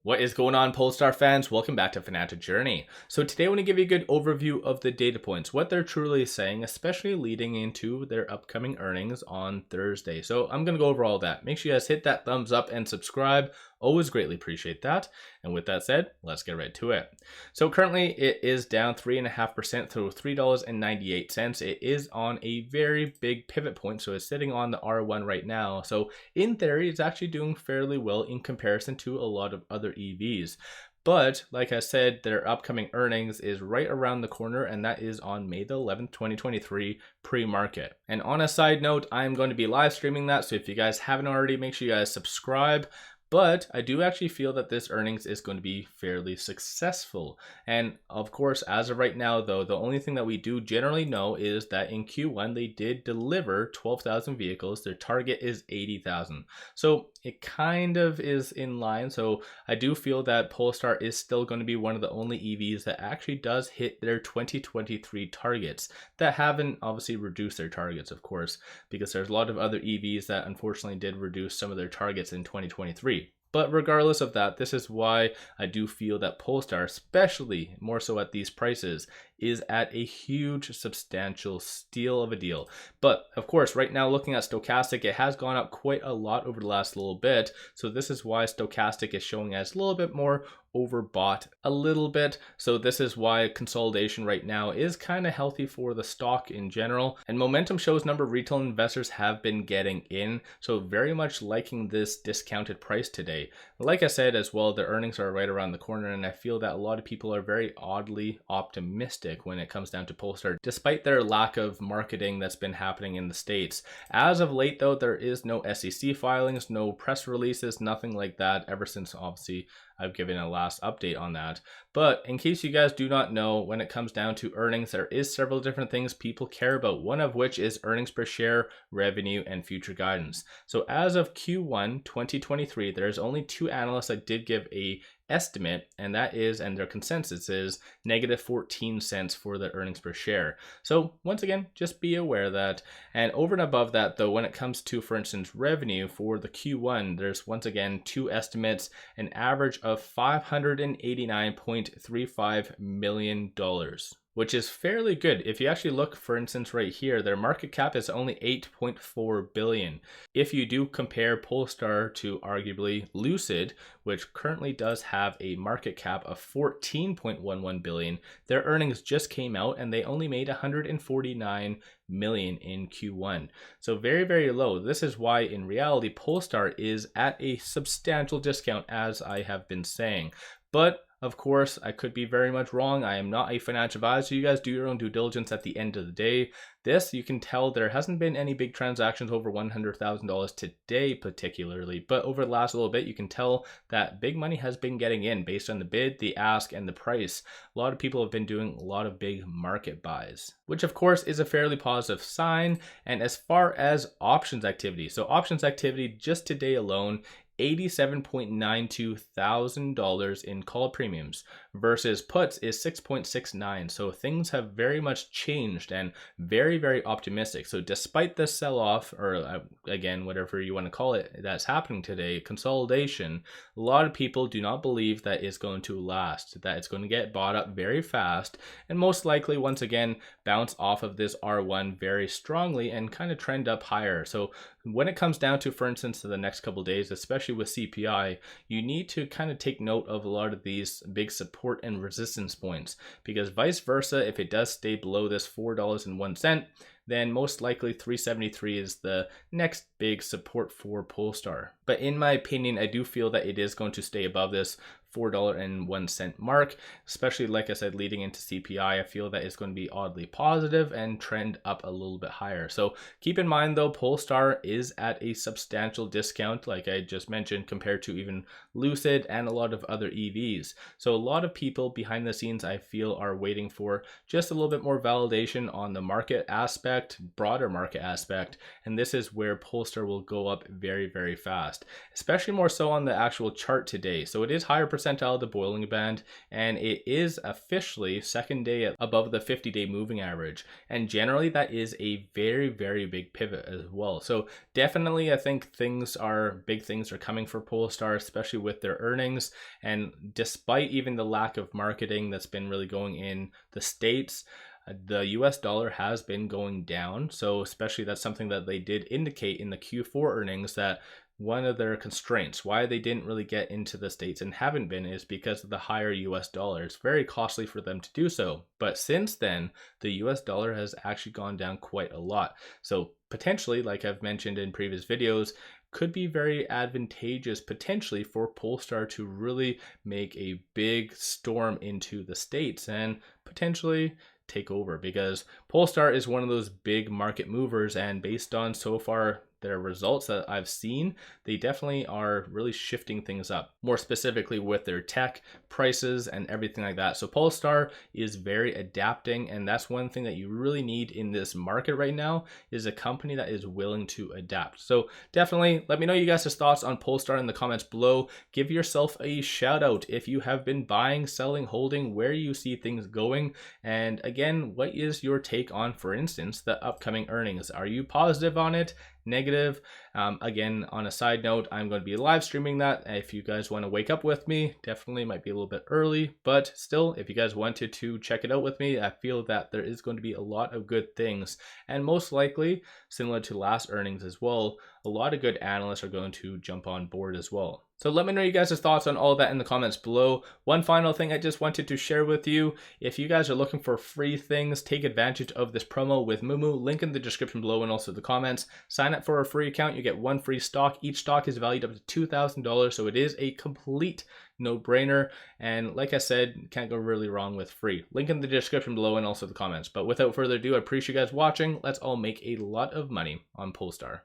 What is going on, Polestar fans? Welcome back to Fanatic Journey. So today I want to give you a good overview of the data points, what they're truly saying, especially leading into their upcoming earnings on Thursday. So I'm going to go over all that. Make sure you guys hit that thumbs up and subscribe. Always greatly appreciate that. And with that said, let's get right to it. So currently it is down 3.5% to $3.98. It is on a very big pivot point. So it's sitting on the R1 right now. So in theory, it's actually doing fairly well in comparison to a lot of other EVs. But like I said, their upcoming earnings is right around the corner, and that is on May the 11th, 2023 pre-market. And on a side note, I'm going to be live streaming that. So if you guys haven't already, make sure you guys subscribe. But I do actually feel that this earnings is going to be fairly successful. And of course, as of right now, though, the only thing that we do generally know is that in Q1, they did deliver 12,000 vehicles. Their target is 80,000. So it kind of is in line. So I do feel that Polestar is still going to be one of the only EVs that actually does hit their 2023 targets that haven't obviously reduced their targets, of course, because there's a lot of other EVs that unfortunately did reduce some of their targets in 2023. But regardless of that, this is why I do feel that Polestar, especially more so at these prices, is at a huge, substantial steal of a deal. But of course, right now looking at Stochastic, it has gone up quite a lot over the last little bit. So this is why Stochastic is showing as a little bit more overbought a little bit. So this is why consolidation right now is kind of healthy for the stock in general. And momentum shows number of retail investors have been getting in. So very much liking this discounted price today. Like I said as well, the earnings are right around the corner, and I feel that a lot of people are very oddly optimistic when it comes down to Polestar, despite their lack of marketing that's been happening in the States. As of late though, there is no SEC filings, no press releases, nothing like that ever since obviously I've given a last update on that. But in case you guys do not know, when it comes down to earnings, there is several different things people care about, one of which is earnings per share, revenue, and future guidance. So as of Q1 2023, there's only two analysts that did give a estimate, and that is, and their consensus is -14 cents for the earnings per share. So once again, just be aware of that. And over and above that though, when it comes to, for instance, revenue for the Q1, there's once again two estimates, an average of $589.35 million, which is fairly good. If you actually look, for instance, right here, their market cap is only 8.4 billion. If you do compare Polestar to arguably Lucid, which currently does have a market cap of 14.11 billion, their earnings just came out and they only made 149 million in Q1. So very, very low. This is why in reality, Polestar is at a substantial discount, as I have been saying. But of course, I could be very much wrong. I am not a financial advisor. You guys do your own due diligence at the end of the day. This, you can tell there hasn't been any big transactions over $100,000 today particularly, but over the last little bit, you can tell that big money has been getting in based on the bid, the ask, and the price. A lot of people have been doing a lot of big market buys, which of course is a fairly positive sign. And as far as options activity, so options activity just today alone, $87.92 thousand in call premiums versus puts is 6.69. So things have very much changed and very, very optimistic. So despite the sell-off, or again, whatever you want to call it, that's happening today, consolidation, a lot of people do not believe that it's going to last, that it's going to get bought up very fast, and most likely once again bounce off of this R1 very strongly and kind of trend up higher. So when it comes down to, for instance, to the next couple of days, especially with CPI, you need to kind of take note of a lot of these big support and resistance points, because vice versa, if it does stay below this $4.01, then most likely 373 is the next big support for Polestar. But in my opinion, I do feel that it is going to stay above this $4.01 mark, especially like I said, leading into CPI. I feel that it's going to be oddly positive and trend up a little bit higher. So keep in mind though, Polestar is at a substantial discount, like I just mentioned, compared to even Lucid and a lot of other EVs. So a lot of people behind the scenes, I feel, are waiting for just a little bit more validation on the market aspect, broader market aspect, and this is where Polestar will go up very, very fast, especially more so on the actual chart today. So it is higher percent percentile of the Bollinger Band, and it is officially second day above the 50-day moving average. And generally that is a very, very big pivot as well. So definitely I think big things are coming for Polestar, especially with their earnings. And despite even the lack of marketing that's been really going in the States, the US dollar has been going down. So especially that's something that they did indicate in the Q4 earnings, that one of their constraints why they didn't really get into the States and haven't been is because of the higher US dollar. It's very costly for them to do so. But since then, the US dollar has actually gone down quite a lot. So potentially, like I've mentioned in previous videos, could be very advantageous potentially for Polestar to really make a big storm into the States and potentially take over, because Polestar is one of those big market movers, and based on so far their results that I've seen, they definitely are really shifting things up, more specifically with their tech prices and everything like that. So Polestar is very adapting, and that's one thing that you really need in this market right now, is a company that is willing to adapt. So definitely let me know you guys' thoughts on Polestar in the comments below. Give yourself a shout out if you have been buying, selling, holding, where you see things going. And again, what is your take on, for instance, the upcoming earnings? Are you positive on it? Negative? Again, on a side note, I'm going to be live streaming that. If you guys want to wake up with me, definitely might be a little bit early, but still, if you guys wanted to check it out with me, I feel that there is going to be a lot of good things, and most likely, similar to last earnings as well, a lot of good analysts are going to jump on board as well. So let me know you guys' thoughts on all of that in the comments below. One final thing I just wanted to share with you, if you guys are looking for free things, take advantage of this promo with Moomoo, link in the description below and also the comments. Sign up for a free account, you get one free stock. Each stock is valued up to $2,000, so it is a complete no-brainer. And like I said, can't go really wrong with free. Link in the description below and also the comments. But without further ado, I appreciate you guys watching. Let's all make a lot of money on Polestar.